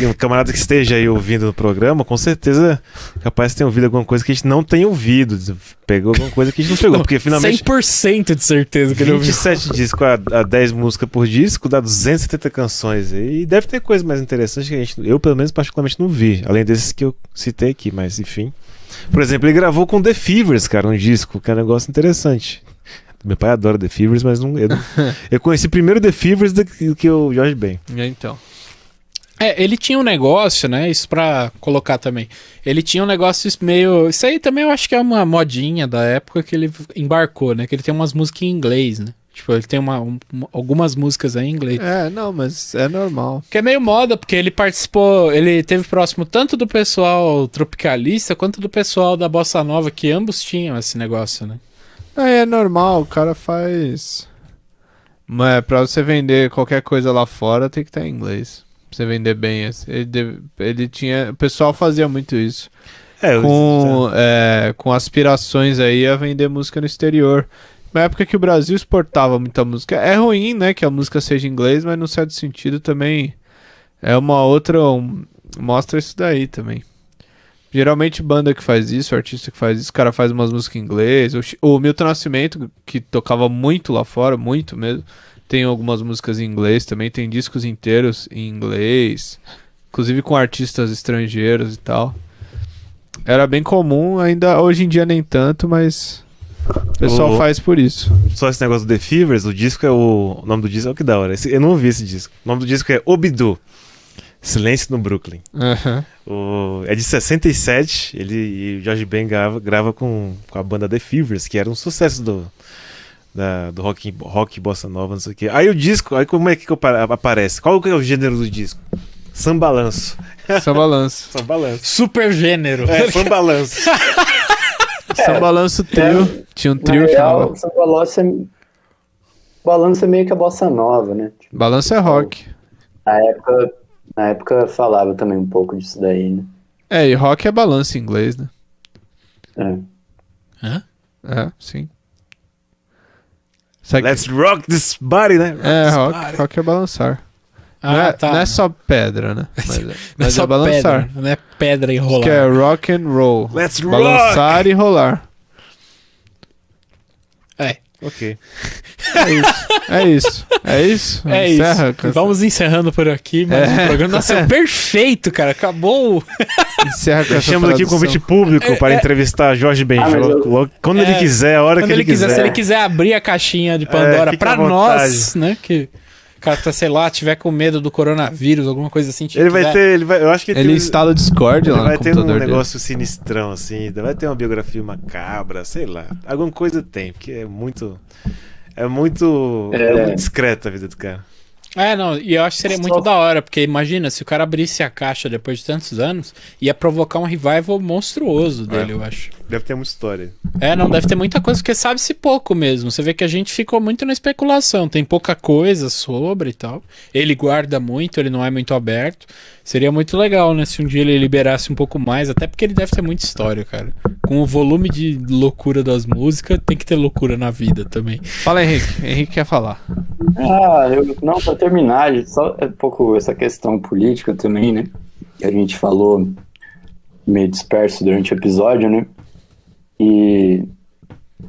S2: O camarada que esteja aí ouvindo no programa, com certeza capaz de ter ouvido alguma coisa que a gente não tem ouvido. Pegou alguma coisa que a gente não pegou, porque finalmente...
S1: 100% de certeza que ele ouviu.
S2: 27 discos a 10 músicas por disco, dá 270 canções. E deve ter coisa mais interessante que eu, pelo menos, particularmente não vi. Além desses que eu citei aqui, mas enfim. Por exemplo, ele gravou com The Fevers, cara, um disco, que é um negócio interessante. Meu pai adora The Fevers, mas eu conheci primeiro The Fevers do que o Jorge Ben.
S3: Então.
S1: Ele tinha um negócio, né? Isso pra colocar também. Ele tinha um negócio meio... Isso aí também eu acho que é uma modinha da época que ele embarcou, né? Que ele tem umas músicas em inglês, né? Tipo, ele tem algumas músicas aí em inglês.
S3: Não, mas é normal.
S1: Que é meio moda, porque ele participou... Ele teve próximo tanto do pessoal tropicalista quanto do pessoal da Bossa Nova, que ambos tinham esse negócio, né?
S3: É normal, o cara faz... Mas pra você vender qualquer coisa lá fora, tem que estar em inglês. Pra você vender bem. Ele tinha... O pessoal fazia muito isso. Com aspirações aí a vender música no exterior. Na época que o Brasil exportava muita música. É ruim, né, que a música seja em inglês, mas no certo sentido também é uma outra... mostra isso daí também. Geralmente banda que faz isso, artista que faz isso, o cara faz umas músicas em inglês. O Milton Nascimento, que tocava muito lá fora, muito mesmo, tem algumas músicas em inglês também, tem discos inteiros em inglês, inclusive com artistas estrangeiros e tal. Era bem comum, ainda hoje em dia nem tanto, mas o pessoal faz por isso.
S2: Só esse negócio do The Fevers, o nome do disco é o que da hora. Eu não ouvi esse disco. O nome do disco é Obidu. Silêncio no Brooklyn. É de 67. E o Jorge Ben grava com a banda The Fevers, que era um sucesso do rock bossa nova, não sei o que. Aí o disco, aí como é que aparece? Qual que é o gênero do disco? Sambalanço.
S3: Sambalanço.
S1: Super gênero.
S2: Sambalanço.
S3: Sambalanço trio. Tinha um trio que chamava.
S4: Balanço é meio que a bossa nova, né?
S3: Balanço é rock.
S4: Na época falava também um pouco disso daí, né?
S3: E rock é balanço em inglês, né?
S1: Hã?
S3: Sim.
S2: Let's rock this body, né?
S3: Rock é balançar.
S1: Tá.
S3: Não é só pedra, né? Mas
S1: só
S3: é balançar.
S1: Pedra, não é pedra e rolar.
S3: Isso que é rock and roll.
S2: Let's
S3: balançar
S2: rock!
S3: e rolar.
S2: Ok.
S3: É isso.
S1: Encerra, isso. Vamos encerrando por aqui, mas o programa nasceu perfeito, cara. Acabou.
S3: Encerra com essa
S2: Deixamos aqui o convite público para entrevistar Jorge Benjor. Quando ele quiser, a hora que ele quiser.
S1: Se ele quiser abrir a caixinha de Pandora pra nós, né? Que o cara tá, sei lá, tiver com medo do coronavírus, alguma coisa assim.
S2: Ele vai ter. Eu acho que
S3: ele instala o Discord lá no
S2: vai ter um negócio
S3: dele.
S2: Sinistrão, assim. Vai ter uma biografia macabra, sei lá. Alguma coisa tem, porque é muito discreta a vida do cara.
S1: Não, e eu acho que seria muito da hora, porque imagina, se o cara abrisse a caixa depois de tantos anos, ia provocar um revival monstruoso dele, eu acho.
S2: Deve ter muita história.
S1: Não, deve ter muita coisa, porque sabe-se pouco mesmo. Você vê que a gente ficou muito na especulação, tem pouca coisa sobre e tal. Ele guarda muito, ele não é muito aberto. Seria muito legal, né, se um dia ele liberasse um pouco mais, até porque ele deve ter muita história, cara. Com o volume de loucura das músicas, tem que ter loucura na vida também.
S3: Fala, Henrique. Henrique quer falar.
S4: Não, pra terminar, só um pouco essa questão política também, né? Que a gente falou meio disperso durante o episódio, né? E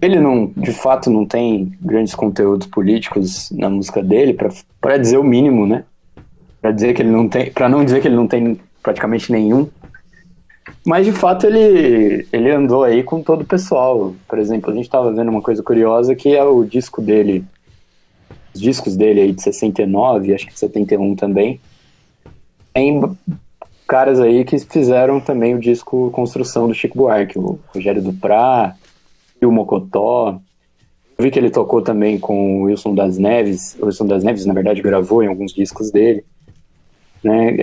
S4: ele de fato não tem grandes conteúdos políticos na música dele, pra dizer o mínimo, né? Pra não dizer que ele não tem praticamente nenhum. Mas de fato ele andou aí com todo o pessoal. Por exemplo, a gente tava vendo uma coisa curiosa que é o disco dele. Os discos dele aí de 69, acho que de 71 também. Tem caras aí que fizeram também o disco Construção do Chico Buarque, o Rogério Duprá e o Mocotó. Eu vi que ele tocou também com o Wilson das Neves. O Wilson das Neves, na verdade, gravou em alguns discos dele. Né?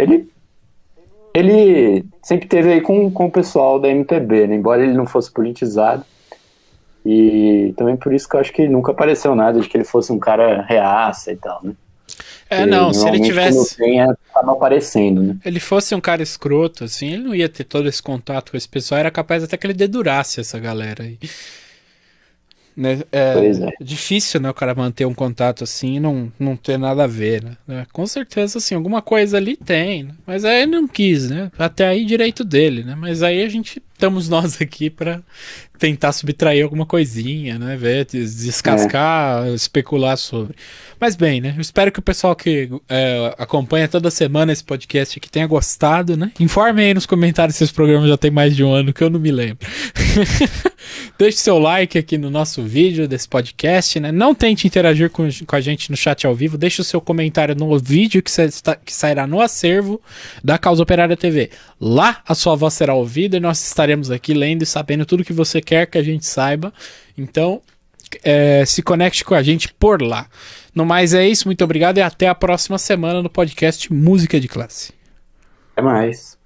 S4: Ele sempre teve aí com o pessoal da MPB, né? Embora ele não fosse politizado. E também por isso que eu acho que nunca apareceu nada de que ele fosse um cara reaça e tal, né?
S1: Se ele tivesse...
S4: Tava aparecendo, né?
S1: Ele fosse um cara escroto, assim, ele não ia ter todo esse contato com esse pessoal, era capaz até que ele dedurasse essa galera aí. Né? Difícil, né, o cara manter um contato assim e não ter nada a ver, né? Com certeza, assim, alguma coisa ali tem, né? Mas aí ele não quis, né? Até aí direito dele, né? Mas aí estamos nós aqui pra tentar subtrair alguma coisinha, né? Ver, descascar, especular sobre. Mas bem, né? Eu espero que o pessoal que acompanha toda semana esse podcast aqui tenha gostado, né? Informem aí nos comentários se esse programa já tem mais de um ano, que eu não me lembro. Deixe seu like aqui no nosso vídeo desse podcast, né? Não tente interagir com a gente no chat ao vivo. Deixe o seu comentário no vídeo que sairá no acervo da Causa Operária TV. Lá a sua voz será ouvida e nós estaremos aqui lendo e sabendo tudo que você quer que a gente saiba. Então, se conecte com a gente por lá. No mais é isso, muito obrigado e até a próxima semana no podcast Música de Classe.
S4: Até mais.